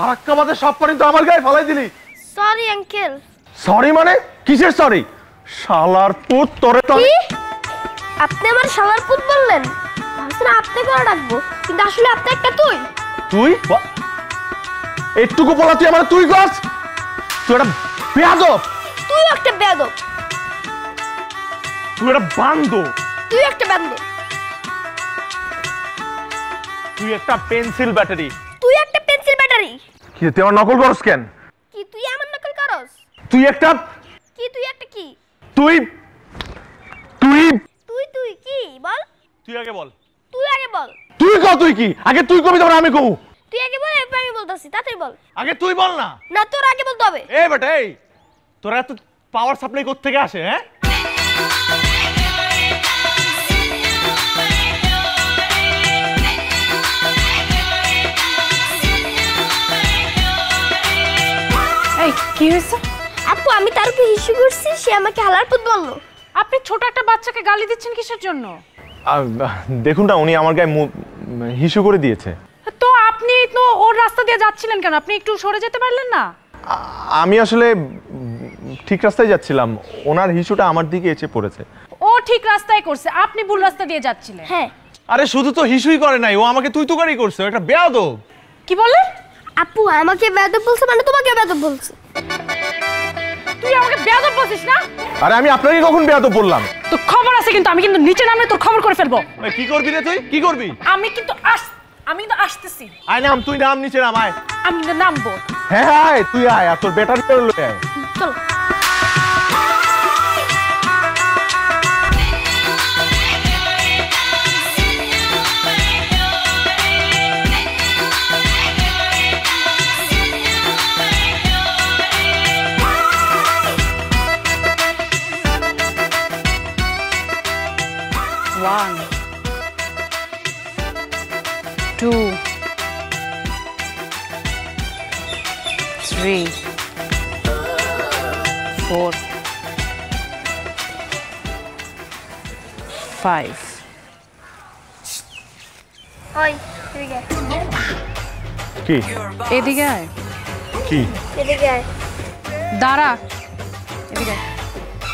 ফারাক্কা বাদে সব পানি তো আমার গায়ে ফেলাই দিলি। Sorry uncle. সরি মানে কিসের সরি? শালার পুত তোরে তো আপনি আমার শালার পুত বললেন, ভাবছেন আপনি করে ডাকবো, কিন্তু আসলে আপনি একটা তুই। তুই একটুকু বলা তুই আমার তুই কস? তুই একটা বেয়াদব। তুই একটা বেয়াদব। তুই একটা বান্দর। তুই একটা বান্দর। তুই একটা পেন্সিল ব্যাটারি। তুই একটা পেন্সিল ব্যাটারি। কি তুই আমার নকল করস কেন? কি তুই আমার নকল করস? তুই একটা কি তুই একটা কি? তুই তুই তুই তুই কি বল? তুই আগে বল। তুই আগে বল। তুই কও তুই কি? আগে তুই কবি তারপর আমি কব। তুই আগে বল, এরপর আমি বলতাছি, তাড়াতাড়ি বল। আগে তুই বল না। না তোর আগে বলতে হবে। এই বেটা এই তোরা এত পাওয়ার সাপ্লাই কোথা থেকে আসে? হ্যাঁ এই কি হয়েছে? আপু আমি তার উপর হিসু করছি, সে আমাকে হালার পুত বললো। আপনি ছোট একটা বাচ্চাকে গালি দিচ্ছেন কিসের জন্য? দেখুন না, উনি আমার গায়ে হিসু করে দিয়েছে। তো আপনি তো ওর রাস্তা দিয়ে যাচ্ছিলেন কেন? আপনি একটু সরে যেতে পারলেন না? আমি আসলে ঠিক রাস্তায় যাচ্ছিলাম, ওনার হিসুটা আমার দিকে এসে পড়েছে। ও ঠিক রাস্তায় করছে, আপনি ভুল রাস্তা দিয়ে যাচ্ছিলেন। হ্যাঁ। আরে শুধু তো হিসুই করে নাই, ও আমাকে তুই তুকারি করছে। এটা বেয়াদব। কি বললেন? আপু আমাকে বেয়াদব বলছে মানে তোমাকে বেয়াদব বলছে। তুই আমাকে বেয়াদব বলছিস না? আরে আমি আপনাকে কখন বেয়াদব বললাম? তো খবর আছে, কিন্তু আমি কিন্তু নিচে নামলে তোর খবর করে ফেলবো। কি করবি রে তুই? কি করবি? আমি কিন্তু আসতেছি। আয় নাম, তুই নাম, নিচে নাম। আয়। আমি কিন্তু নামবো। হ্যাঁ আয়, তুই আয়, আর তোর ব্যাটারি করে লয়ে আয়। চলো। One, two, three, four, five. ওই এদিকে আয়। কি এদিকে আয়। কি এদিকে আয়। দাঁড়া। এদিকে আয়।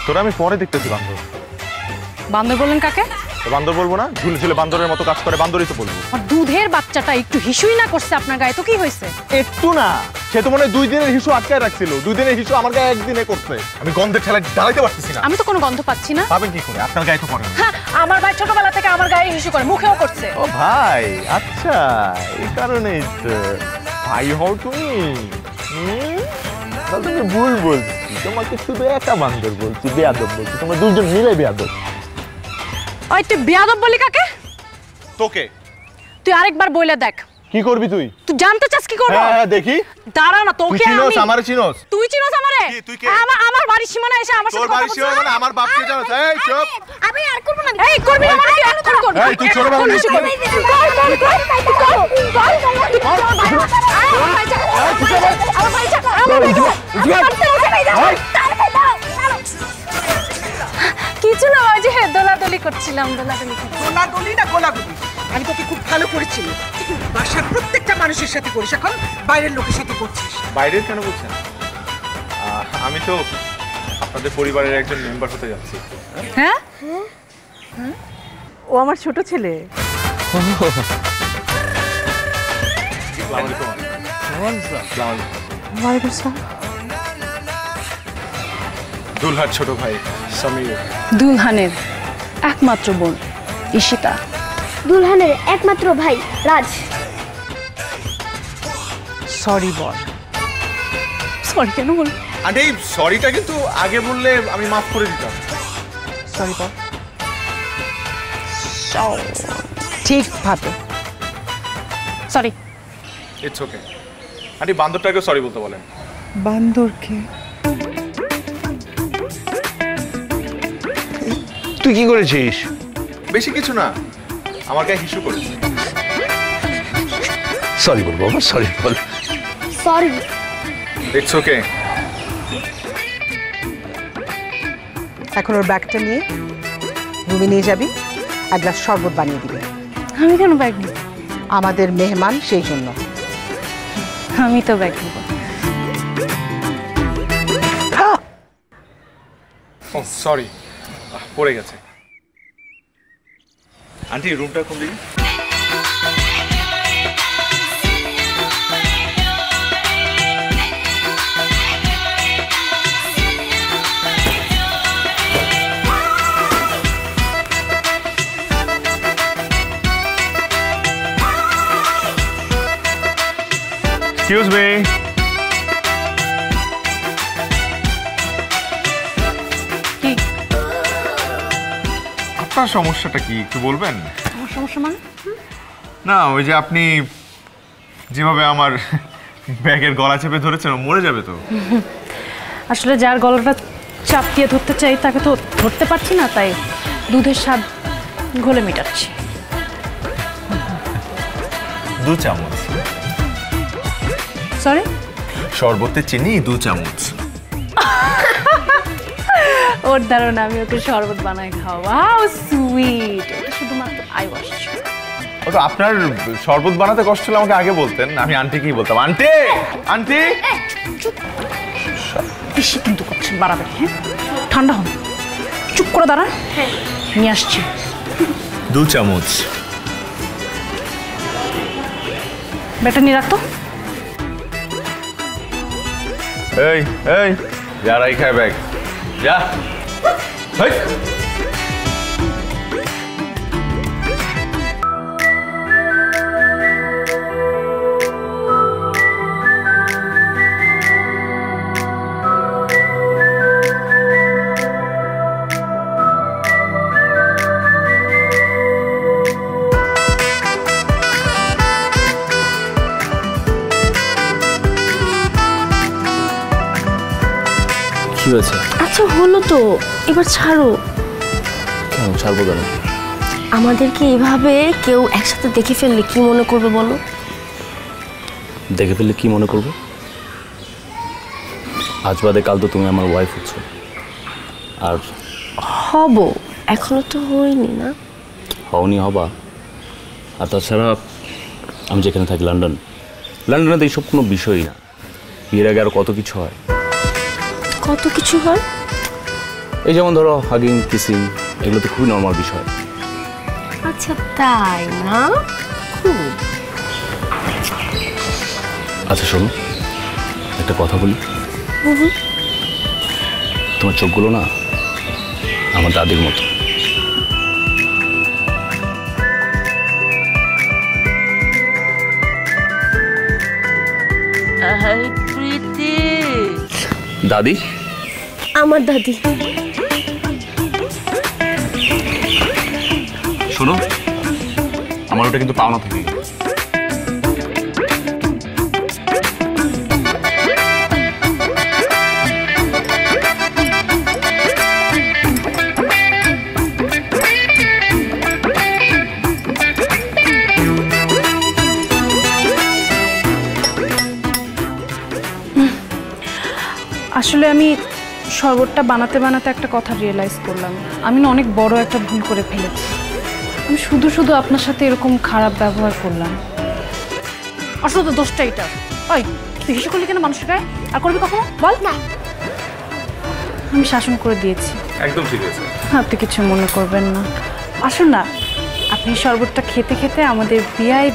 তোরা আমি পরে দেখতেছি বান্দর। বান্দর বললেন কাকে? বান্দর বলবো না? ঝুলে ঝুলে বান্দরের মতো কাজ করে, বান্দরই তো বলবো। আর দুধের বাচ্চাটা একটু হিসুই না করছে আপনার গায়ে, তো কি হয়েছে? একটু না, সে তো মনে হয় 2 দিনের হিসু আটকায় রাখছিল। 2 দিনের হিসু আমার গায়ে একদিনে করছে। আমি গন্ধের ঠেলায় দাঁড়াইতে পারতেছি না। আমি তো কোনো গন্ধ পাচ্ছি না। পাবেন কি করে? আপনার গায়ে তো পড়ে না। হ্যাঁ, আমার ভাই ছোটবেলা থেকে আমার গায়ে হিসু করে, মুখেও করছে। ও ভাই, আচ্ছা এই কারণেই তো ভাই হও তুমি। তাহলে তুমি ভুল বলছি, তোমাকে শুধু একটা বান্দর বলছি, বেয়াদব বলছি। তোমরা দুজন মিলে বেয়াদব। ওই তুই বেয়াদব বলি কাকে? তোকে। তুই আরেকবার বইলে দেখ। কি করবি তুই? তুই জানতে চাস কি করব? হ্যাঁ দেখি। দাঁড়া না, তোকে আমি। চিনোস আমারে চিনোস? তুই চিনোস আমারে? কি তুই কে? আমার বাড়ির সীমানা এসে আমার সাথে তোর বাড়ির সীমানা মানে আমার বাপকে জানোস? এই চুপ। আমি আর করব না। এই করবি না মানে তুই এখন করবি। এই তুই ছোট বাবু হিসু করবি। কিছু না, ওই যে দোলাদলি করছিলাম। দোলাদলি না গোলাগুলি। আমি তোকে খুব ভালো করেছিলাম, বাসার প্রত্যেকটা মানুষের সাথে করিস, এখন বাইরের লোকের সাথে করছিস। বাইরের কেন বলছেন? আমি তো আপনাদের পরিবারের একজন মেম্বার হতে যাচ্ছি। হ্যাঁ, ও আমার ছোট ছেলে। দুলহার ছোট ভাই সমীর। দুলহানের একমাত্র বোন ঈশিতা। দুলহানের একমাত্র ভাই রাজ। সরি বল। সরি কেন বল? আরে সরিটা কিন্তু আগে বললে আমি মাফ করে দিতাম। সরি বল। ঠিকভাবে সরি। It's okay. আন্টি বান্দরটাকে সরি বলতে বলেন। বান্দরকে তুই কি করেছিস? বেশি কিছু না, আমার গায়ে হিসু করেছে। সরি বল বাবা, সরি বল। সরি। ইটস ওকে। এখন ওর ব্যাগটা নিয়ে রুমে নিয়ে যাবি, এক গ্লাস শরবত বানিয়ে দিবি। আমি কেন ব্যাগ নিব? আমাদের মেহমান, সেই জন্য। আমি তো ব্যাগ নেব। ও সরি, পড়ে গেছে। আন্টি রুমটা কোন দিকে? Excuse me. কি আপনার সমস্যাটা কি একটু বলবেন? আমার সমস্যা মানে? না ওই যে আপনি যেভাবে আমার ব্যাগের গলা চেপে ধরেছেন, ও মরে যাবে তো। আসলে যার গলাটা চাপ দিয়ে ধরতে চাই তাকে তো ধরতে পারছি না, তাই দুধের স্বাদ ঘোলে মেটাচ্ছি। 2 চামচ। সরি? শরবতে চিনি 2 চামচ। ওর ধারণা আমি ওকে শরবত বানাই খাওয়াবো। How sweet! এটা শুধুমাত্র আই ওয়াশ। ওটা আপনার শরবত বানাতে কষ্ট হলে আমাকে আগে বলতেন, আমি আন্টিকেই বলতাম, আন্টি আন্টি। বেশি কিন্তু করছেন বাড়াবেন, হ্যাঁ? ঠান্ডা হন, চুপ করে দাঁড়ান। নিয়ে আসছি। 2 চামচ। ব্যাটা নিয়ে রাখতো। এই এই যারাই খায় ব্যাগ যা। হেই কি হয়েছে? আচ্ছা হলো তো, এবার ছাড়ো। কেন ছাড়বো কেন? আমাদেরকে এভাবে কেউ একসাথে দেখে ফেললে কি মনে করবে বলো? দেখে ফেললে কি মনে করবো? আজ বাদে কাল তো তুমি আমার ওয়াইফ হচ্ছ, আর হব, এখনো তো হয়নি না। হওনি হবা। আর তাছাড়া আমি যেখানে থাকি লন্ডনে তো এইসব কোনো বিষয়ই না। বিয়ের আগে আর কত কিছু হয়। কত কিছু হয়? এই যেমন ধরো হাগিং, কিসিং, এগুলো তো খুবই নর্মাল বিষয়। আচ্ছা তাই না? খুব। আচ্ছা শোনো, একটা কথা বলি। তোমার চোখগুলো না আমার দাদির মতো। দাদি? আমার দাদি। শোনো, আমার ওটা কিন্তু পাওনা থেকে। আসলে আমি শরবতটা বানাতে বানাতে একটা কথা রিয়েলাইজ করলাম, আমি না অনেক বড় একটা ভুল করে ফেলেছি। আমি শুধু শুধু আপনার সাথে এরকম খারাপ ব্যবহার করলাম। আসলে তো দোষটা এটা। ওই তুই হিসেবে করলি কেন মানুষের গায়ে? আর করবি কখনো বল? না, আমি শাসন করে দিয়েছি। একদম ঠিক আছে। আপনি কিছু মনে করবেন না। আসুন না, আপনি শরবতটা খেতে খেতে আমাদের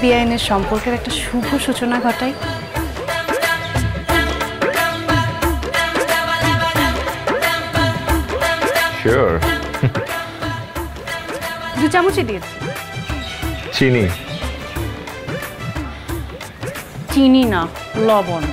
বেআইনের সম্পর্কের একটা শুভ সূচনা ঘটাই। শিওর। 2 চামচই দিয়েছি। চিনি? চিনি না, লবণ।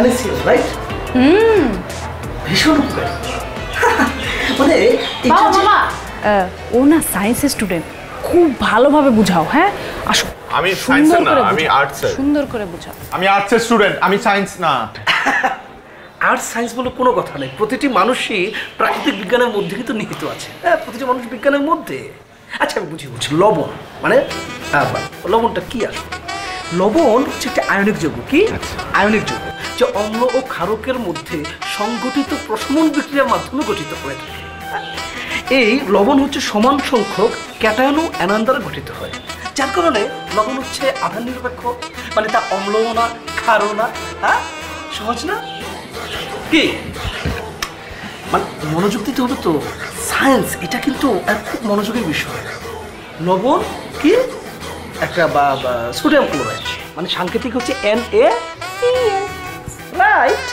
NaCl, right? ভীষণ উপকারী। মানে এটা যে- ও না সায়েন্সের স্টুডেন্ট, খুব ভালোভাবে বুঝাও। হ্যাঁ আসো। আমি সায়েন্সের না, আমি আর্টসের। সুন্দর করে বুঝাও। আমি আর্টসের স্টুডেন্ট, আমি সায়েন্স না। আর্টস সায়েন্স বলে কোনো কথা নেই, প্রতিটি মানুষই প্রাকৃতিক বিজ্ঞানের মধ্যে কিন্তু নিহিত আছে। হ্যাঁ, প্রতিটি মানুষ বিজ্ঞানের মধ্যে। আচ্ছা আমি বুঝছি, লবণ মানে লবণটা কি আসলে? লবণ হচ্ছে একটা আয়নিক যৌগ। কি আয়নিক যৌগ? যে অম্ল ও ক্ষারকের মধ্যে সংগঠিত প্রশমন বিক্রিয়ার মাধ্যমে গঠিত হয়ে থাকে। এই লবণ হচ্ছে সমান সংখ্যক ক্যাটায়ন ও অ্যানায়ন দ্বারা গঠিত হয়, যার কারণে লবণ হচ্ছে আধান নিরপেক্ষ, মানে তা অম্লও না ক্ষারও না। হ্যাঁ, সহজ না? কি মানে মনোযোগ দিতে হবে তো। সায়েন্স এটা কিন্তু খুব মনোযোগের বিষয়। লবণ কি একটা বা সোডিয়াম ক্লোরাইড, মানে সাংকেতিক হচ্ছে NaCl, রাইট?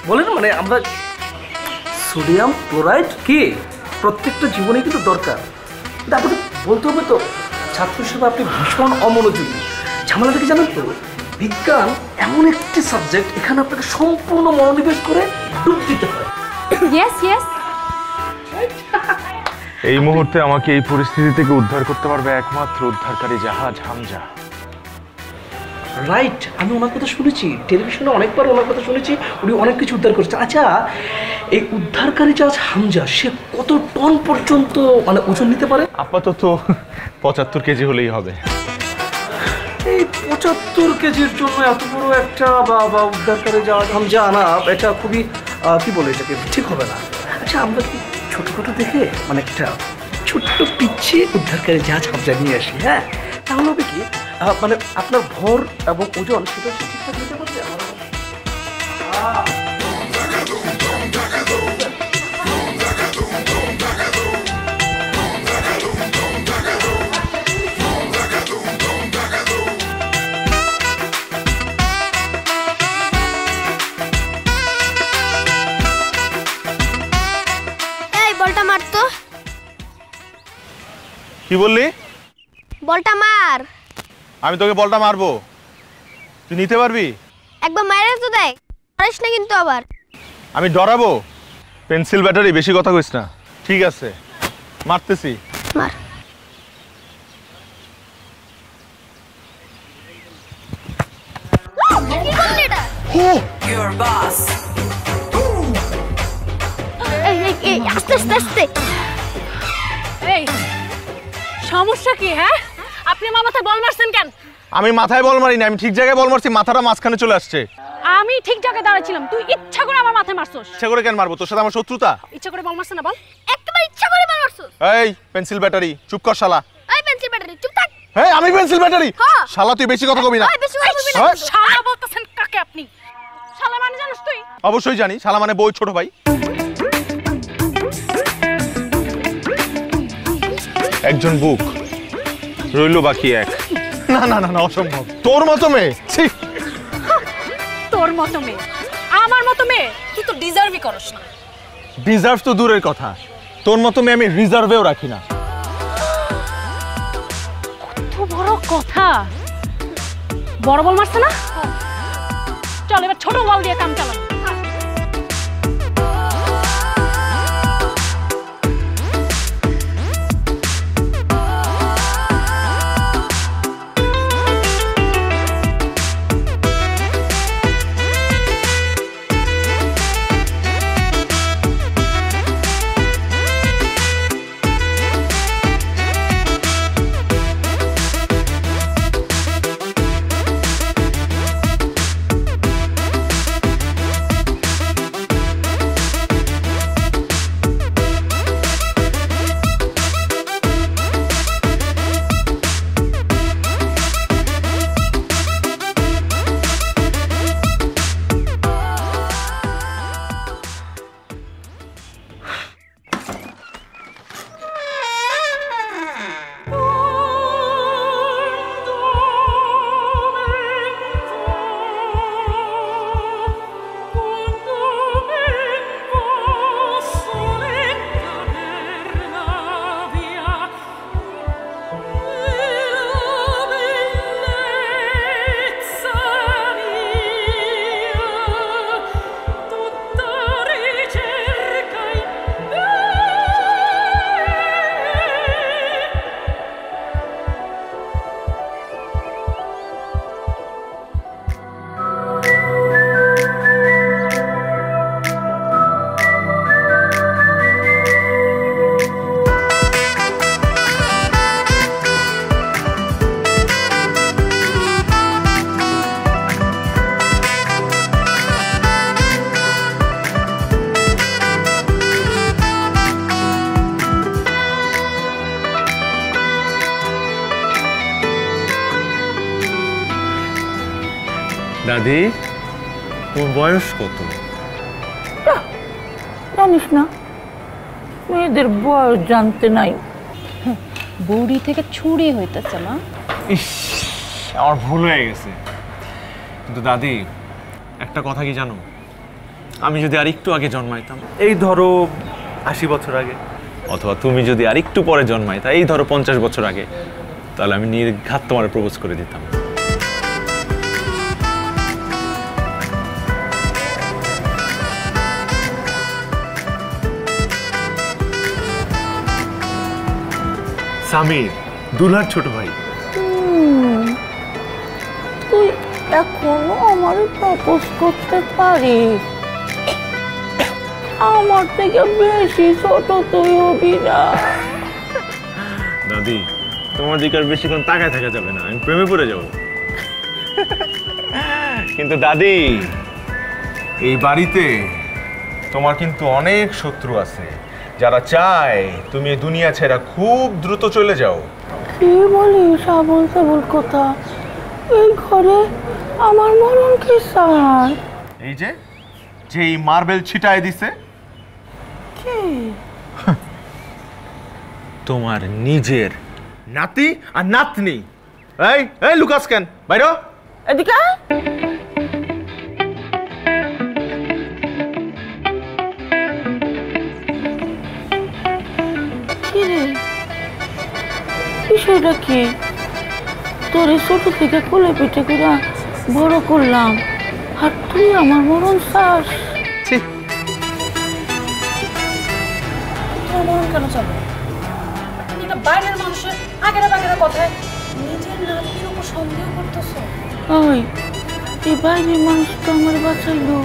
বলেন মানে আমরা সোডিয়াম ক্লোরাইড কি প্রত্যেকটা জীবনে কিন্তু দরকার। কিন্তু আপনাকে বলতে হবে তো, ছাত্র হিসেবে আপনি ভীষণ অমনোযোগী। ঝামেলাটা কি জানেন তো, বিজ্ঞান এমন একটি সাবজেক্ট, এখানে আপনাকে সম্পূর্ণ মনোনিবেশ করে ডুব দিতে হয়। Yes yes. এই মুহূর্তে আমাকে এই পরিস্থিতি থেকে উদ্ধার করতে পারবে একমাত্র উদ্ধারকারী জাহাজ হামজা। রাইট, আমি ওনার কথা শুনেছি, টেলিভিশনে অনেকবার ওনার কথা শুনেছি, উনি অনেক কিছু উদ্ধার করেছেন। আচ্ছা, এই উদ্ধারকারী জাহাজ হামজা সে কত টন পর্যন্ত মানে ওজন নিতে পারে? আপাতত 75 কেজি হলেই হবে। এই 75 কেজির জন্য এত বড় একটা বা উদ্ধারকারী জাহাজ হামজা আনা, এটা খুবই কি বলে এটাকে, ঠিক হবে না। আচ্ছা, আমরা কি ছোটখাটো দেখে মানে একটা ছোট্ট পিচ্ছি উদ্ধারকারী জাহাজ হামজা নিয়ে আসি? হ্যাঁ, তাহলে হবে কি মানে আপনার ভর এবং ওজন সেটা ঠিকঠাক নিতে পারবে। এই বলটা মার তো। কি বললি? বলটা মার। আমি তোকে বলটা মারবো, তুই নিতে পারবি? একবার মাইরে তো দেখ, পারিস না কিন্তু আবার। আমি ডরাবো? পেন্সিল ব্যাটারি, বেশি কথা কইস না। ঠিক আছে, মারতেছি। মার। কি করলি এটা? এই আস্তে আস্তে আস্তে। এই সমস্যা কি? হ্যাঁ, আপনি আমার মাথায় বল মারছেন কেন? আমি মাথায় বল মারি না, আমি ঠিক জায়গায় বল মারছি, মাথাটা মাঝখানে চলে আসছে। আমি ঠিক জায়গায় দাঁড়াইছিলাম, তুই ইচ্ছা করে আমার মাথায় মারছস। ইচ্ছা করে কেন মারবো? তোর সাথে আমার শত্রুতা? ইচ্ছা করে বল মারছ না বল? একবার ইচ্ছা করে মারছস। এই পেন্সিল ব্যাটারি, চুপ কর শালা। এই পেন্সিল ব্যাটারি চুপ থাক। এই আমি পেন্সিল ব্যাটারি? হ্যাঁ। শালা তুই বেশি কথা কবি না। এই বেশি কথা বলবি না। হ্যাঁ? শালা বলতেছেন কাকে আপনি? শালা মানে জানিস তুই? অবশ্যই জানি, শালা মানে বই ছোট ভাই। একজন বুক রইল বাকি এক। না না না না, অসম্ভব। তোর মতো মেয়ে, ছি। তোর মতো মেয়ে, আমার মতো মেয়ে তুই তো ডিজার্ভই করস না। ডিজার্ভ তো দূরের কথা, তোর মতো মেয়ে আমি রিজার্ভেও রাখি না। কত বড় কথা! বড় বল মারছে না? চল এবার ছোট বল দিয়ে কাম চালাবো। দাদি, তোর বয়স কত? জানিস না, মেয়েদের বয়স জানতে নাই। বৌড়ি থেকে ছুরি হইতেছে না। ইস, আমার ভুল হয়ে গেছে। কিন্তু দাদি, একটা কথা কি জানো, আমি যদি আর একটু আগে জন্মাইতাম, এই ধরো 80 বছর আগে, অথবা তুমি যদি আর একটু পরে জন্মাইতা, এই ধরো 50 বছর আগে, তাহলে আমি নির্ঘাত তোমার প্রপোজ করে দিতাম। সামির, দুলার ছোট ভাই। তুই এখনো আমার প্রপোজ করতে পারিস? আমার থেকে বেশি ছোট তুই হবি না। দাদি, তোমার দিকে আর বেশিক্ষণ তাকায় থাকা যাবে না, আমি প্রেমে পড়ে যাব। কিন্তু দাদি, এই বাড়িতে তোমার কিন্তু অনেক শত্রু আছে, যারা চায় তুমি এই দুনিয়া ছেড়ে খুব দ্রুত চলে যাও। কি বলিস আবল তাবল কথা? এই ঘরে আমার মরণ কি স্যার? এই যে যেই মার্বেল ছিটায় দিছে, তোমার নিজের নাতি আর নাতনি। এই এই লুকাস কেন, বাইরে এদিকে কি রে, বিষয়টা কি? তোর ছোট থেকে কোলে পিঠে করে বড় করলাম, আর তুই আমার মরণ চাস? মরণ কেন চাবো? তুমি এটা বাইরের মানুষের আগের বাগের কথায় নিজের নাতির উপর সন্দেহ করতেছো। ওই এই বাইরের মানুষ তো আমার বাঁচাইলো,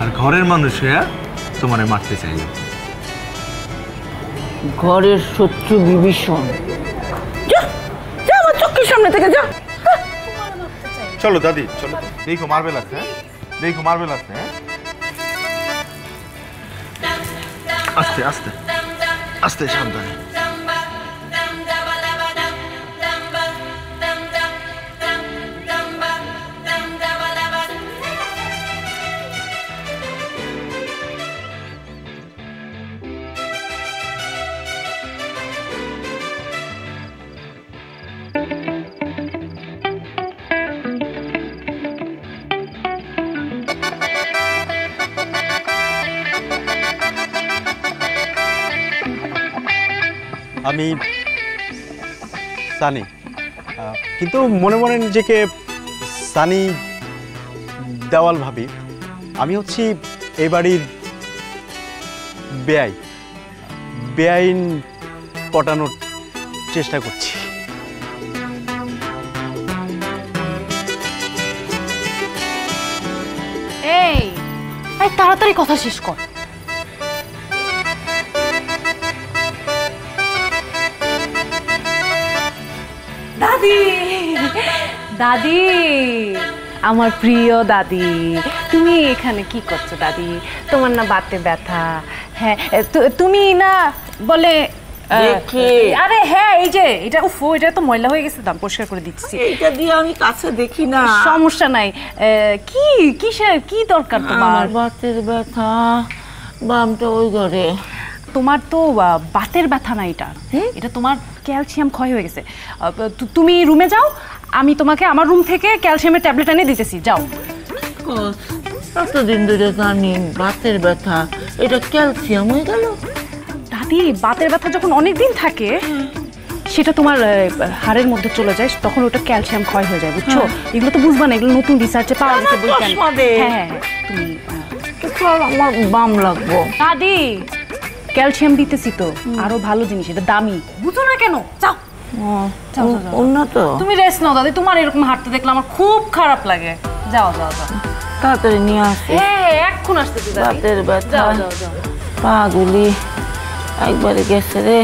আর ঘরের মানুষ হয়ে তোমারে মারতে চাইল। ঘরের শত্রু বিভীষণ। যা যা আমার চোখের সামনে থেকে যা। চলো দাদি, চলো, দেখো মার্বেল আছে, হ্যাঁ দেখো মার্বেল আছে। হ্যাঁ আস্তে আস্তে আস্তে, সাবধানে। আমি সানি, কিন্তু মনে মনে নিজেকে সানি দেওয়াল ভাবি। আমি হচ্ছি এই বাড়ির বেআইন পটানোর চেষ্টা করছি। এই তাড়াতাড়ি কথা শেষ কর। দাদি, দাদি, আমার প্রিয় দাদি, তুমি এখানে কি করছো দাদি? তোমার না বাতে ব্যথা? হ্যাঁ, তুমি না বলে আরে হ্যাঁ, এই যে এটা, উফ, এটা তো ময়লা হয়ে গেছে, দাম পরিষ্কার করে দিচ্ছি। এইটা দিয়ে আমি কাছে দেখি না। সমস্যা নাই। কি কিসের কি দরকার তোমার? বাতের ব্যথা, বামটা ওই ঘরে। তোমার তো বাতের ব্যথা না, এটা তোমার ক্যালসিয়াম ক্ষয় হয়ে গেছে। তুমি রুমে যাও, আমি তোমাকে আমার রুম থেকে ক্যালসিয়ামের ট্যাবলেট এনে দিতেছি, যাও। এতদিন ধরে জানি বাতের ব্যথা, এটা ক্যালসিয়াম হয়ে গেল? দাদি, বাতের ব্যথা যখন অনেক দিন থাকে, সেটা তোমার হাড়ের মধ্যে চলে যায়, তখন ওটা ক্যালসিয়াম ক্ষয় হয়ে যায়, বুঝছো? এগুলো তো বুঝবা না, এগুলো নতুন রিসার্চে পাওয়া গেছে। হ্যাঁ, তুমি আমার বাম লাগবো। দাদি, ক্যালসিয়াম দিতেছি তো, আরো ভালো জিনিস, এটা দামি, বুঝো না কেন? যাও, উন্নত। তুমি রেস্ট নাও দাদি, তোমার এরকম হাঁটতে দেখলে আমার খুব খারাপ লাগে। যাও যাও যাও, তাড়াতাড়ি নিয়ে আসি। হ্যাঁ, এখন আসতেছি দাদি। বাতের ব্যথা, যাও যাও যাও। পা গুলি একবারে গেছে রে।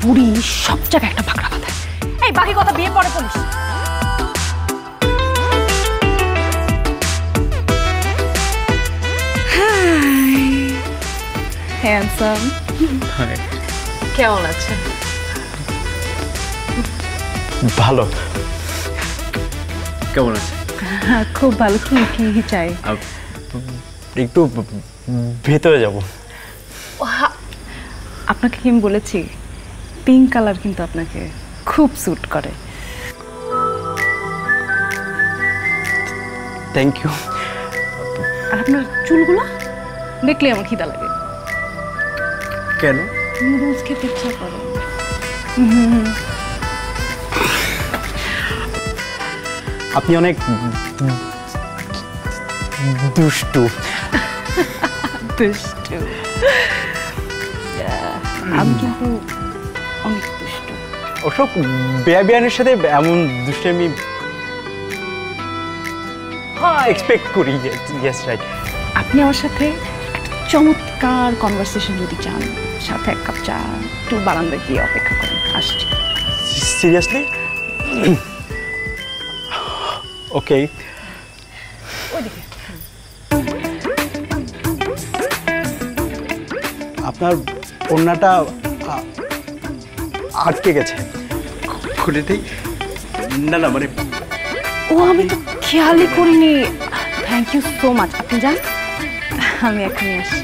বুড়ি সব জায়গায় একটা পাকড়া বাঁধে। এই বাকি কথা বিয়ে পরে বলিস। হ্যান্ডসাম, কেমন আছেন? ভালো। কেমন আছে? খুব ভালো। কি কি চাই? একটু ভেতরে যাব। আপনাকে কি আমি বলেছি পিঙ্ক কালার কিন্তু আপনাকে খুব স্যুট করে। Thank you. আর আপনার চুলগুলো দেখলে আমার খিদা লাগে। কেন? নুডলস খেতে ইচ্ছা করে। আপনি অনেক দুষ্টু। দুষ্টু? আমি কিন্তু অনেক দুষ্টু। ওসব বেয়াবিয়ানের সাথে এমন দুষ্টামি এক্সপেক্ট করি। Yes right. আপনি আমার সাথে একটা চমৎকার কনভারসেশন যদি চান, সাথে এক কাপ চা, একটু বারান্দায় গিয়ে অপেক্ষা করেন, আসছি। সিরিয়াসলি? ওকে। ওইদিকে। আপনার ওড়নাটা আটকে গেছে খুঁটিতেই। না না মানে ও আমি তো খেয়ালই করিনি। Thank you so much. আপনি যান, আমি এখনই আসি।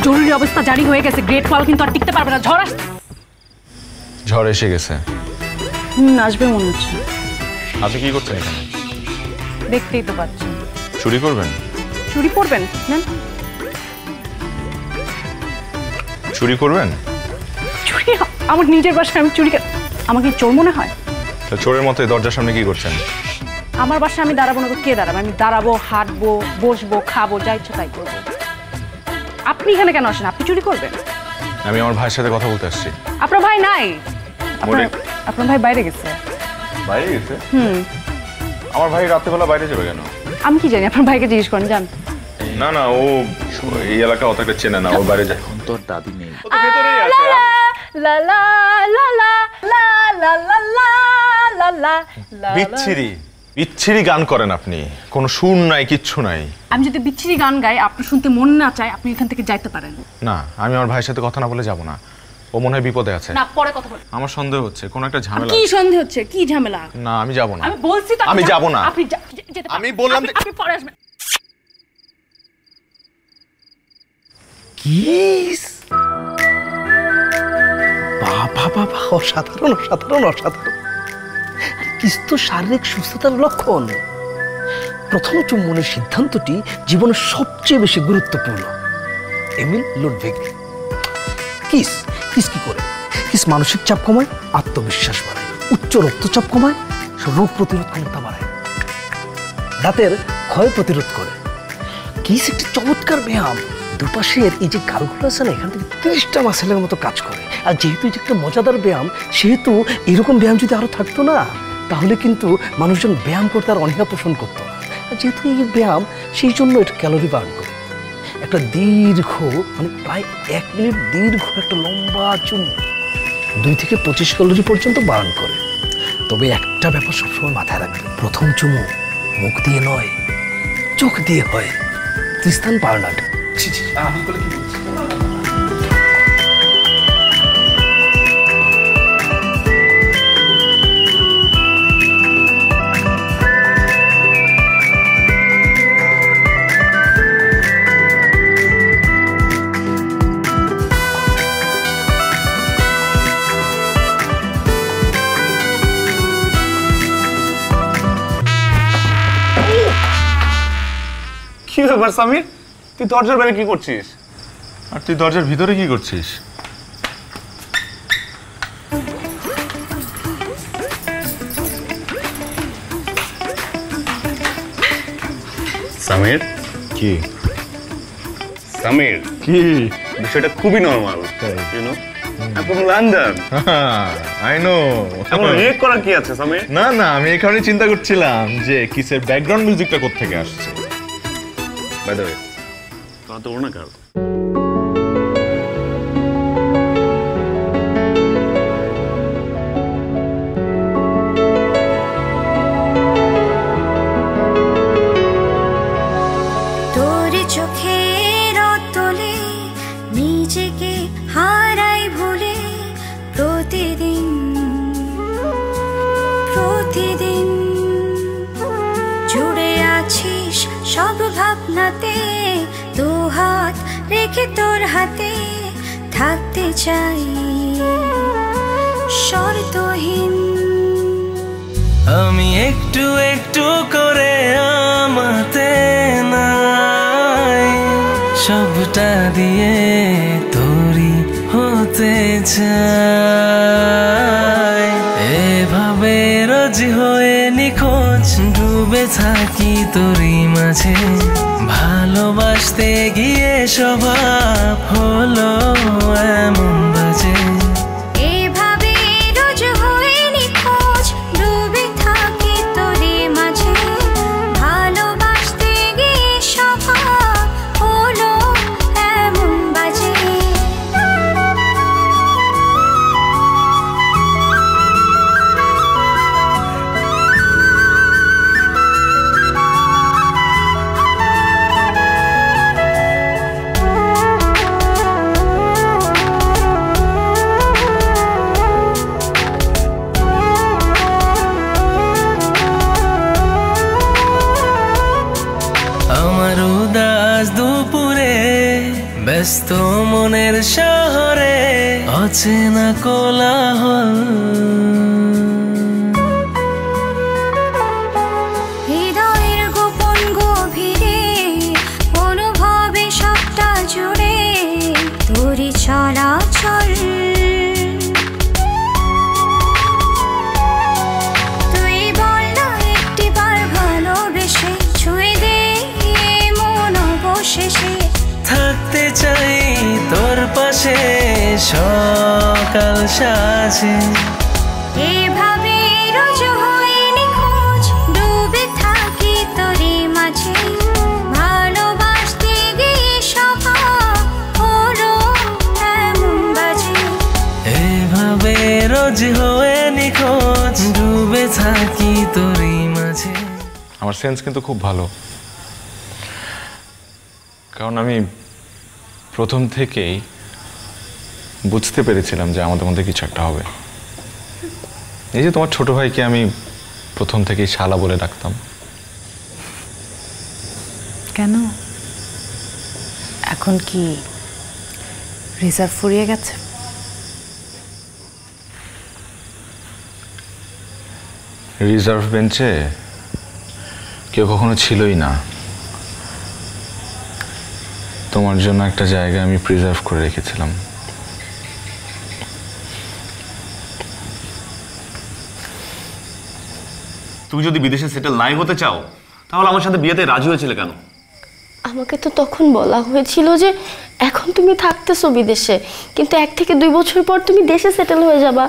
জরুরি অবস্থা জারি হয়ে গেছে। গ্রেট ওয়াল কিন্তু আর টিকতে পারবে না। ঝড় আসছে। ঝড় এসে গেছে। আসবে মনে হচ্ছে। আপনি কি করছেন এখানে? দেখতেই তো পাচ্ছেন। চুরি করবেন? চুরি করবেন? নেন। চুরি করবেন? চুরি? আমার নিজের বাসায় আমি চুরি? আমাকে চোর মনে হয়? চোরের মতো দরজার সামনে কি করছেন? আমার বাসায় আমি দাঁড়াবো না তো কে দাঁড়াবে? আমি দাঁড়াবো, হাঁটবো, বসবো, খাবো, যা ইচ্ছা তাই করবো। আপনি এখানে কেন আসেন? আপনি চুরি করবেন? আমি আমার ভাইয়ের সাথে কথা বলতে আসছি। আপনার ভাই নাই? আপনার ভাই বাইরে গেছে। বাইরে গেছে? আমার ভাই রাত্রেবেলা বাইরে যাবে কেন? আমি কি জানি? আপনার ভাইকে জিজ্ঞেস করেন, জান। না না, ও এই এলাকা অত একটা চেনে না, ও বাইরে যায়। তোর দাদি নেই। বিচ্ছিরি বিচ্ছিরি গান করেন আপনি, কোনো সুর নাই, কিচ্ছু নাই। আমি যদি বিচ্ছিরি গান গাই, আপনি শুনতে মন না চায়, আপনি এখান থেকে যাইতে পারেন। না, আমি আমার ভাইয়ের সাথে কথা না বলে যাব না। ও মনে হয় বিপদে আছে। না, পরে কথা বল। আমার সন্দেহ হচ্ছে কোনো একটা ঝামেলা। কি সন্দেহ হচ্ছে? কি ঝামেলা? না, আমি যাব না। আমি বলছি তো আমি যাব না। আপনি যেতে আমি বললাম আপনি পরে আসবেন। কিস? বাবা বাবা, অসাধারণ অসাধারণ অসাধারণ। কিস তো শারীরিক সুস্থতার লক্ষণ। প্রথম চুম্বনের সিদ্ধান্তটি জীবনের সবচেয়ে বেশি গুরুত্বপূর্ণ। Emil Ludwig. কিস কিস কি করে? কিস মানসিক চাপ কমায়, আত্মবিশ্বাস বাড়ায়, উচ্চ রক্তচাপ কমায়, রোগ প্রতিরোধ ক্ষমতা বাড়ায়, দাঁতের ক্ষয় প্রতিরোধ করে। কিস একটি চমৎকার ব্যায়াম। দুপাশের এই যে গালগুলো আছে না, এখান থেকে 30টা মাসেলের মতো কাজ করে। আর যেহেতু এটা একটা মজাদার ব্যায়াম, সেহেতু এরকম ব্যায়াম যদি আরো থাকতো না, তাহলে কিন্তু মানুষজন ব্যায়াম করতে আর অনীহা পোষণ করতো না। আর যেহেতু এই ব্যায়াম, সেই জন্য এটা ক্যালোরি বার্ন করে। একটা দীর্ঘ, মানে প্রায় 1 মিনিট দীর্ঘ একটা লম্বা চুমু 2 থেকে 25 ক্যালোরি পর্যন্ত বার্ন করে। তবে একটা ব্যাপার সবসময় মাথায় রাখবে, প্রথম চুমু মুখ দিয়ে নয়, চোখ দিয়ে হয়। তৃস্তান বার্নার্ড। আমি বলে কি বলছি? কি ব্যাপার সামির, তুই দরজার বাইরে কি করছিস? আর তুই দরজার ভিতরে কি করছিস? সামির, কি সামির, কি বিষয়টা খুবই normal. You know, I'm from London. I know. এমন রিয়েক্ট করার কি আছে সামির? না না, আমি এই কারণে চিন্তা করছিলাম যে কিসের ব্যাকগ্রাউন্ড মিউজিকটা কোত্থেকে আসছে। বাই দ্য ওয়ে, তোমার তো ওড়না কার? তোর চোখের তলে নিজেকে সব ভাবনাতে দু হাত রেখে তোর হাতে থাকতে চাই শর্তহীন। আমি একটু একটু করে আমাতে নাই সবটা দিয়ে তোরই হতে চাই। এভাবে রোজ হয়ে নিখোঁজ ডুবে থাকি তোরই মাঝে ভালোবাসতে গিয়ে স্বভাব হলো এমন বাজে। এভাবে রোজ হয়ে নিখোঁজ ডুবে থাকি তোরই মাঝে ভালোবাসতে গিয়ে স্বভাব হলো এমন বাজে। আমার উদাস দুপুরে ব্যস্ত মনের শহরে অচেনা কোলাহল। হৃদয়ের গোপন গভীরে অনুভবে সবটা জুড়ে তোরই চলাচল। তুই বল না একটিবার ভালোবেসে ছুঁয়ে দে মন অবশেষে। থাকতে চাই তোর পাশে সকাল সাজে। এভাবে রোজ হয়ে নিখোঁজ ডুবে থাকি তোরই মাঝে ভালোবাসতে গিয়ে স্বভাব হলো এমন বাজে। এভাবে রোজ হয়ে নিখোঁজ ডুবে থাকি তোরই মাঝে। আমার সেন্স কিন্তু খুব ভালো, কারণ আমি প্রথম থেকেই বুঝতে পেরেছিলাম যে আমাদের মধ্যে কিছু একটা হবে। এই যে তোমার ছোট ভাইকে আমি প্রথম থেকেই শালা বলে ডাকতাম। কেন এখন কি রিজার্ভ ফুরিয়ে গেছে? রিজার্ভ বেঞ্চে কেউ কখনো ছিলই না। তোমার জন্য একটা জায়গা আমি প্রিজার্ভ করে রেখেছিলাম। তুমি যদি বিদেশে সেটেল নাই হতে চাও তাহলে আমার সাথে বিয়েতে রাজি হয়েছিলে কেন? আমাকে তো তখন বলা হয়েছিল যে এখন তুমি থাকতেছো বিদেশে, কিন্তু 1 থেকে 2 বছর পর তুমি দেশে সেটেল হয়ে যাবা,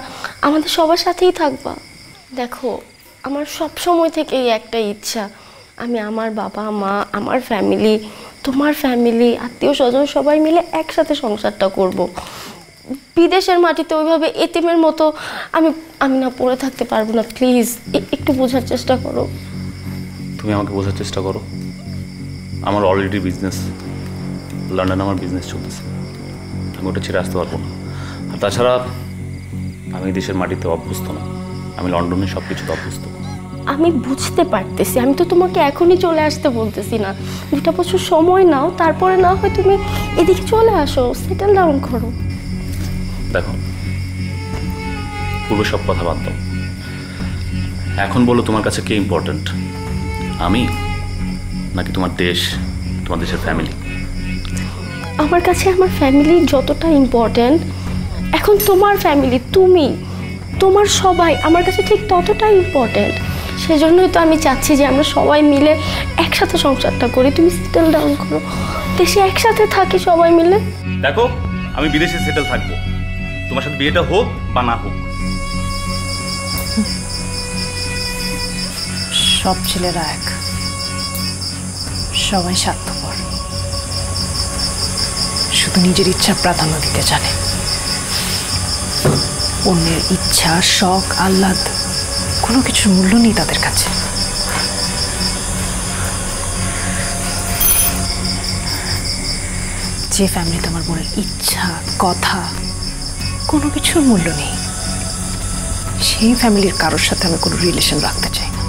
আমাদের সবার সাথেই থাকবা। দেখো, আমার সব সময় থেকেই একটা ইচ্ছা, আমি আমার বাবা মা, আমার ফ্যামিলি, তোমার ফ্যামিলি, আত্মীয় স্বজন সবাই মিলে একসাথে সংসারটা করব। বিদেশের মাটিতে ওইভাবে এতিমের মতো আমি না পড়ে থাকতে পারবো না। প্লিজ একটু বোঝার চেষ্টা করো। তুমি আমাকে বোঝার চেষ্টা করো। আমার অলরেডি বিজনেস, লন্ডনে আমার বিজনেস চলতেছে, আমি ওটা ছেড়ে আসতে পারবো না। আর তাছাড়া আমি দেশের মাটিতে অভ্যস্ত না, আমি লন্ডনে সব কিছুতে অভ্যস্ত। আমি বুঝতে পারতেছি, আমি তো তোমাকে এখনই চলে আসতে বলতেছি না। 2টা বছর সময় নাও, তারপরে না হয় তুমি এদিকে চলে আসো, সেটেল ডাউন করো। দেখো, পূর্বে সব কথা বাদ দাও, এখন বলো তোমার কাছে কে ইম্পর্ট্যান্ট, আমি নাকি তোমার দেশ, তোমার দেশের ফ্যামিলি? আমার কাছে আমার ফ্যামিলি যতটা ইম্পর্ট্যান্ট, এখন তোমার ফ্যামিলি, তুমি, তোমার সবাই আমার কাছে ঠিক ততটাই ইম্পর্ট্যান্ট। সেজন্যই তো আমি চাচ্ছি যে আমরা সবাই মিলে একসাথে সংসারটা করি। তুমি সেটেল ডাউন করো, দেশে একসাথে থাকি সবাই মিলে। দেখো, আমি বিদেশে সেটেল থাকবো, তোমার সাথে বিয়েটা হোক বা না হোক। সব ছেলেরা এক, সবাই স্বার্থপর, শুধু নিজের ইচ্ছা প্রাধান্য দিতে জানে। অন্যের ইচ্ছা, শখ, আহ্লাদ কোনো কিছুর মূল্য নেই তাদের কাছে। যে ফ্যামিলিতে আমার বোনের ইচ্ছা, কথা কোনো কিছুর মূল্য নেই, সেই ফ্যামিলির কারোর সাথে আমি কোনো রিলেশন রাখতে চাই না।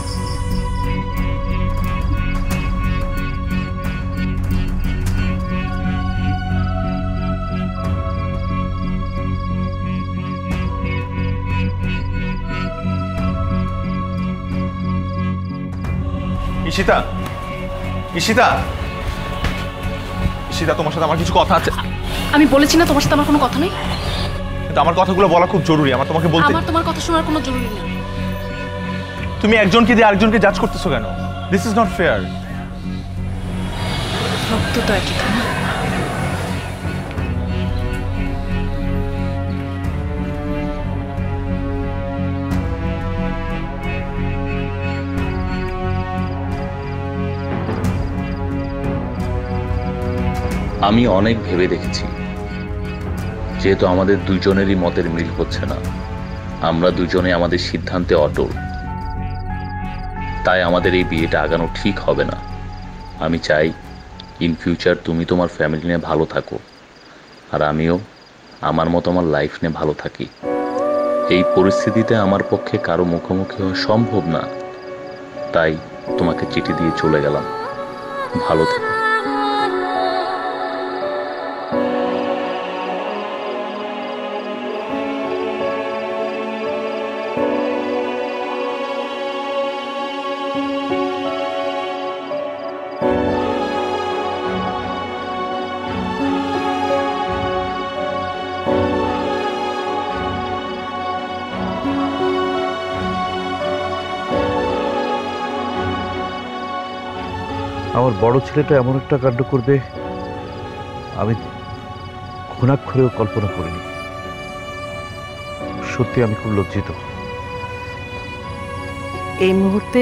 ঈশিতা, ঈশিতা, ঈশিতা, তোমার সাথে আমার কিছু কথা আছে। আমি বলেছি না তোমার সাথে আমার কোনো কথা নেই? কিন্তু আমার কথাগুলো বলা খুব জরুরি, আমার তোমাকে বলতে। আমার তোমার কথা শোনার কোনো জরুরি না। তুমি একজনকে দিয়ে আরেকজনকে জাজ করতেছো কেন? This is not fair. রক্ত তো একই, তাই না? আমি অনেক ভেবে দেখেছি, যেহেতু আমাদের দুজনেরই মতের মিল হচ্ছে না, আমরা দুজনে আমাদের সিদ্ধান্তে অটল, তাই আমাদের এই বিয়েটা আগানো ঠিক হবে না। আমি চাই ইন ফিউচার তুমি তোমার ফ্যামিলি নিয়ে ভালো থাকো, আর আমিও আমার মতো আমার লাইফ নিয়ে ভালো থাকি। এই পরিস্থিতিতে আমার পক্ষে কারো মুখোমুখি হওয়া সম্ভব না, তাই তোমাকে চিঠি দিয়ে চলে গেলাম। ভালো থেকো। আমার বড় ছেলেটা এমন একটা কাণ্ড করবে আমি ঘুণাক্ষরেও কল্পনা করিনি। সত্যি আমি খুব লজ্জিত। এই মুহূর্তে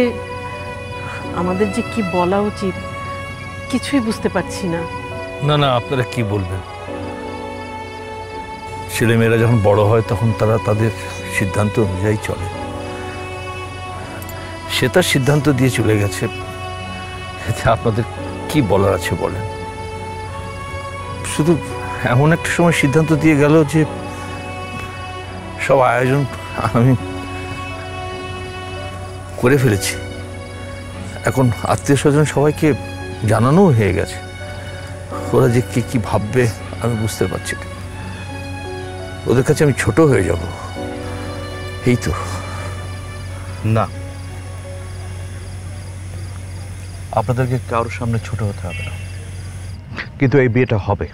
আমাদের যে কি বলা উচিত কিছুই বুঝতে পারছি না। না না, আপনারা কি বলবেন? ছেলেমেয়েরা যখন বড় হয় তখন তারা তাদের সিদ্ধান্ত অনুযায়ী চলে। সে তার সিদ্ধান্ত দিয়ে চলে গেছে, এতে আপনাদের কি বলার আছে বলেন? শুধু এমন একটা সময় সিদ্ধান্ত দিয়ে গেল যে সব আয়োজন আমি করে ফেলেছি। এখন আত্মীয় স্বজন সবাইকে জানানো হয়ে গেছে। ওরা যে কে কি ভাববে আমি বুঝতে পারছি না। ওদের কাছে আমি ছোট হয়ে যাব, এই তো। না, আপনাদেরকে কারোর সামনে ছোট হতে হবে না, কিন্তু এই বিয়েটা হবে।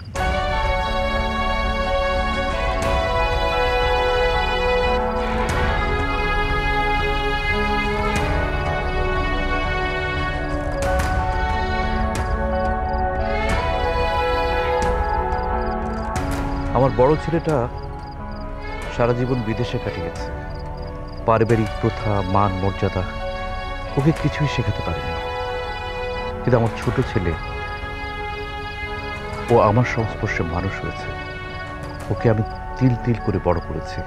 আমার বড় ছেলেটা সারা জীবন বিদেশে কাটিয়েছে। পারিবারিক প্রথা, মান মর্যাদা ওকে কিছুই শেখাতে পারেনি। কিন্তু আমার ছোট ছেলে, ও আমার সংস্পর্শে মানুষ হয়েছে। ওকে আমি তিল তিল করে বড় করেছি।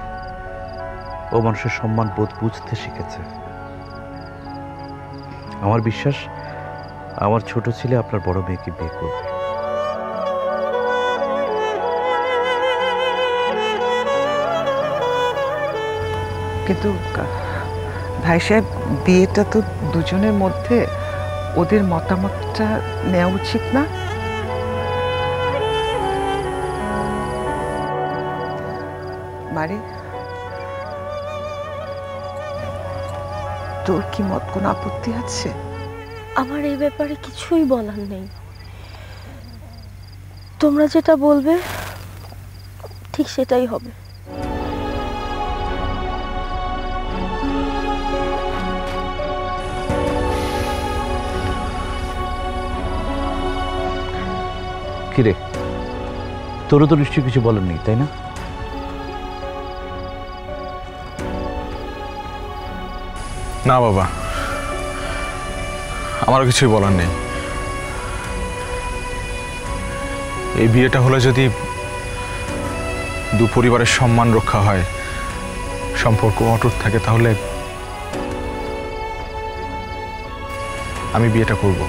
ও মানুষের সম্মান বোধ বুঝতে শিখেছে। আমার বিশ্বাস আমার ছোট ছেলে আপনার বড় মেয়েকে বিয়ে করবে। কিন্তু ভাই সাহেব, বিয়েটা তো দুজনের মধ্যে, ওদের মতামতটা নেওয়া উচিত না? মারে, তোর কি মত কোনো আপত্তি আছে? আমার এই ব্যাপারে কিছুই বলার নেই। তোমরা যেটা বলবে ঠিক সেটাই হবে। কিরে, তোরও তো নিশ্চয়ই কিছু বলার নেই, তাই না? না বাবা, আমারও কিছুই বলার নেই। এই বিয়েটা হলে যদি দু পরিবারের সম্মান রক্ষা হয়, সম্পর্ক অটুট থাকে, তাহলে আমি বিয়েটা করব।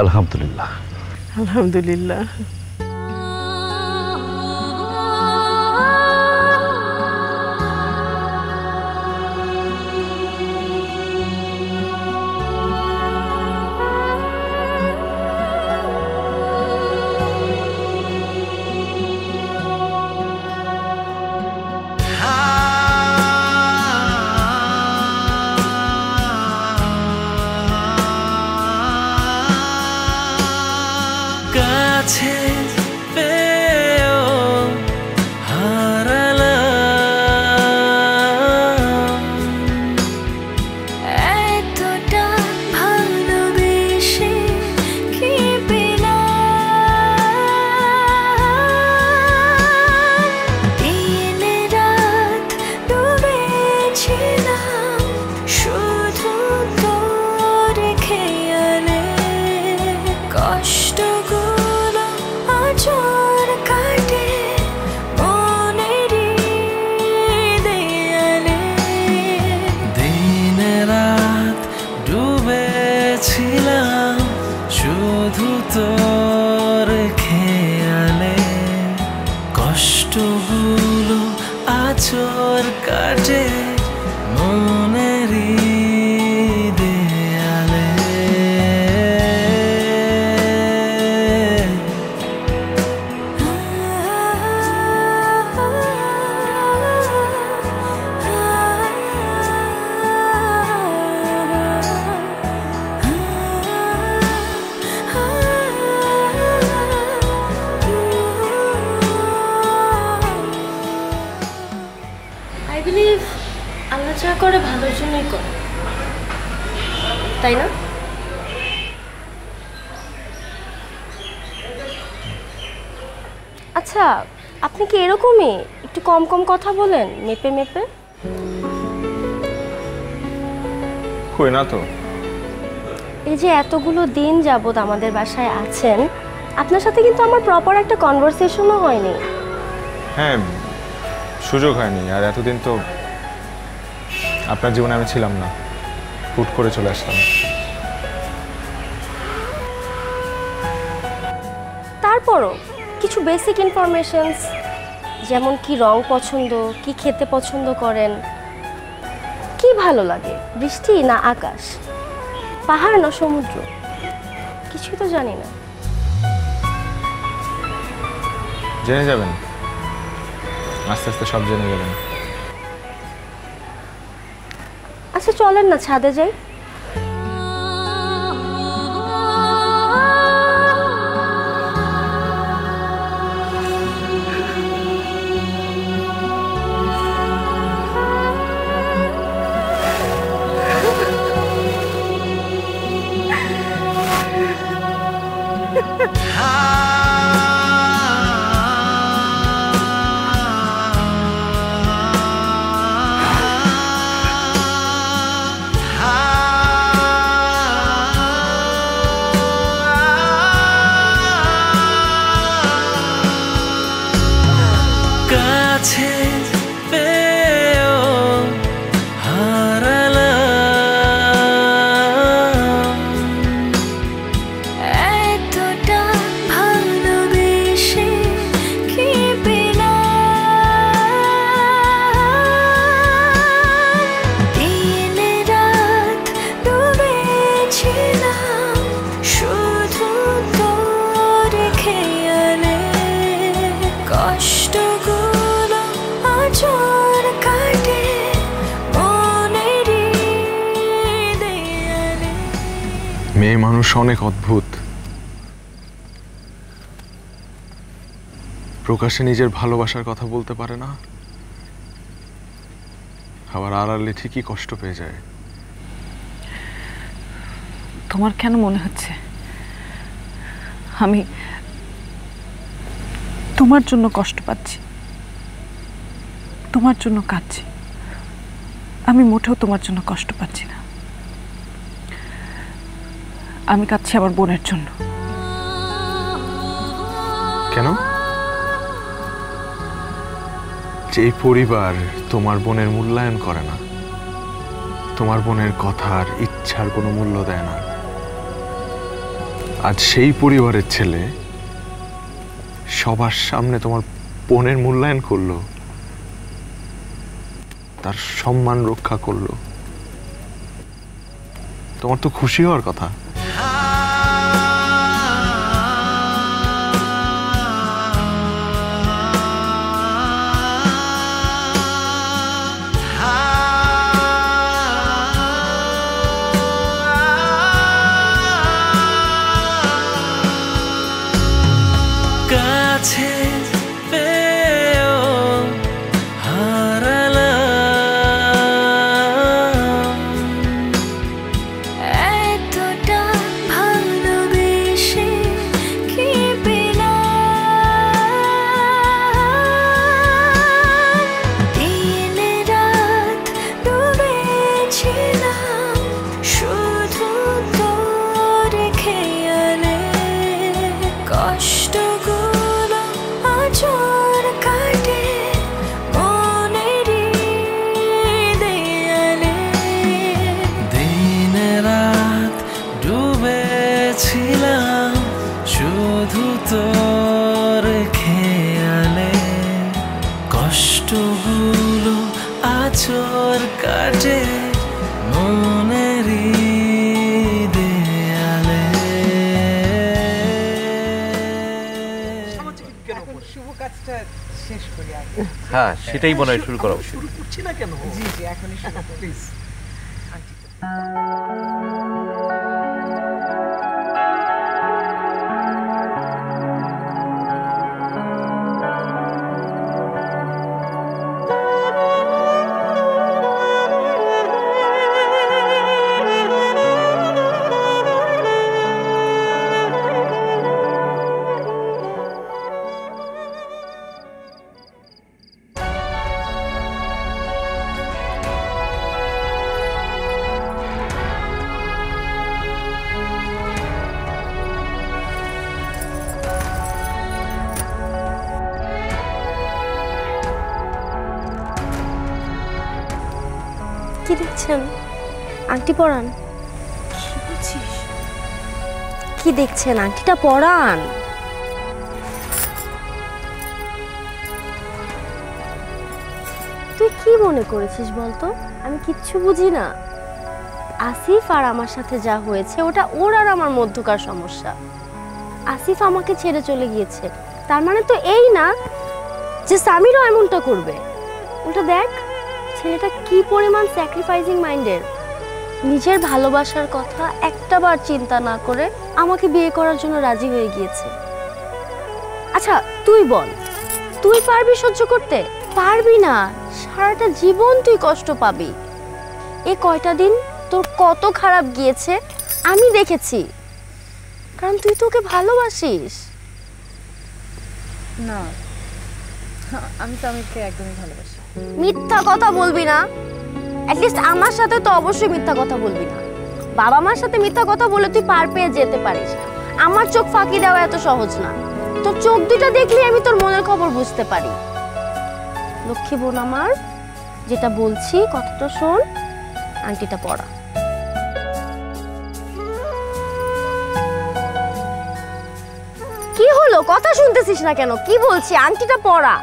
আলহামদুলিল্লাহ। আলহামদুলিল্লাহ। করে ভালোর জন্যই করে, তাই না? আচ্ছা, আপনি কি এরকমই একটু কম কম কথা বলেন, মেপে মেপে? কই না তো। এই যে এতগুলো দিন যাবত আমাদের বাসায় আছেন, আপনার সাথে কিন্তু আমার প্রপার একটা কনভারসেশনও হয়নি। হ্যাঁ, সুযোগ হয়নি। আর এতদিন তো আপনার জীবনে আমি ছিলাম না, হুট করে চলে আসলাম। তারপরও কিছু বেসিক ইনফরমেশনস, যেমন কি রং পছন্দ, কি খেতে পছন্দ করেন, কি ভালো লাগে, বৃষ্টি না আকাশ, পাহাড় না সমুদ্র, কিছুই তো জানি না। জেনে যাবেন, আস্তে আস্তে সব জেনে যাবেন। আচ্ছা চলেন না ছাদে যাই। কাছে পেয়েও হারালাম, এতটা ভালোবেসে কি পেলাম, দিন রাত ডুবেছিলাম শুধু তোর খেয়ালে, কষ্টগুলো আঁচড় কাটে মনেরই দেয়ালে। মেয়ে মানুষ অনেক অদ্ভুত। প্রকাশ্যে নিজের ভালোবাসার কথা বলতে পারে না, আবার আড়ালে ঠিকই কষ্ট পেয়ে যায়। তোমার কেন মনে হচ্ছে আমি তোমার জন্য কষ্ট পাচ্ছি, তোমার জন্য কাঁদছি? আমি মোটেও তোমার জন্য কষ্ট পাচ্ছি না। আমি কাঁদছি আমার বোনের জন্য। কেন? যেই পরিবার তোমার বোনের মূল্যায়ন করে না, তোমার বোনের কথার ইচ্ছার কোনো মূল্য দেয় না, আজ সেই পরিবারের ছেলে সবার সামনে তোমার বোনের মূল্যায়ন করলো, তার সম্মান রক্ষা করলো, তোমার তো খুশি হওয়ার কথা। কাছে পেয়েও হারালাম, এতটা ভালোবেসে কি পেলাম, দিন রাত ডুবেছিলাম শুধু তোর খেয়ালে, কষ্টগুলো আঁচড় কাটে মনেরই দেয়ালে। দিন রাত ডুবেছিলাম শুধু তোর খেয়ালে, কষ্টগুলো আঁচড় কাটে মনেরই দেয়ালে। এখন শুভ কাজটা শেষ করি আগে। হ্যাঁ, সেটাই মনে হয় শুরু করা উচিত। শুরু করছি না কেন? জি জি, এখনই শুরু প্লিজ। কি দেখছেন? আংটি পরান। কি বলছিস? কি দেখছেন? আংটিটা পরান। তুই কি মনে করেছিস বলতো? আমি কিচ্ছু বুঝি না। আসিফ আর আমার সাথে যা হয়েছে ওটা ওর আর আমার মধ্যকার সমস্যা। আসিফ আমাকে ছেড়ে চলে গিয়েছে, তার মানে তো এই না যে সামিরও এমনটা করবে। ওটা দেখ ছেলেটা কি পরিমাণ স্যাক্রিফাইসিং মাইন্ডের। নিজের ভালোবাসার কথা একটাবার চিন্তা না করে আমাকে বিয়ে করার জন্য রাজি হয়ে গিয়েছে। আচ্ছা তুই বল, তুই পারবি সহ্য করতে? পারবি না, সারাটা জীবন তুই কষ্ট পাবি। এ কয়টা দিন তোর কত খারাপ গিয়েছে আমি দেখেছি, কারণ তুই তোকে ভালোবাসিস। না, আমি তো আমিরকে একদমই ভালোবাসি। মিথ্যা কথা বলবি না। অ্যাটলিস্ট আমার সাথে তো অবশ্যই মিথ্যা কথা বলবি না। বাবা মার সাথে মিথ্যা কথা বলে তুই পার পেয়ে যেতে পারিস। আমার চোখ ফাঁকি দেওয়া এত সহজ না। তোর চোখ দুটো দেখলে আমি তোর মনের খবর বুঝতে পারি। লক্ষ্মী বোন আমার, যেটা বলছি কথাটা শোন, আংটিটা পরা। কি হলো, কথা শুনতেছিস না কেন? কি বলছি, আংটিটা পরা।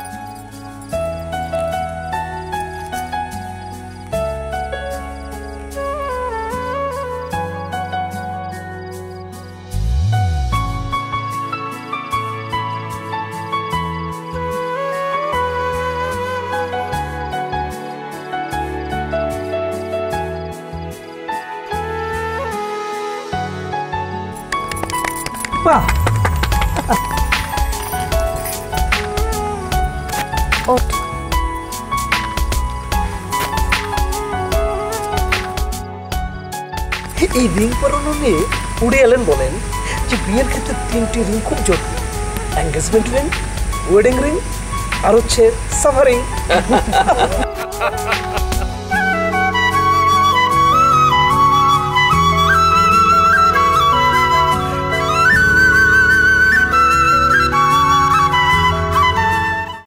বাহ, ওঠ। এই রিং পরানো নিয়ে উডি অ্যালেন বলেন যে বিয়ের ক্ষেত্রে 3টি রিং খুব জরুরি: এঙ্গেজমেন্ট রিং, ওয়েডিং রিং আর হচ্ছে সাফারিং।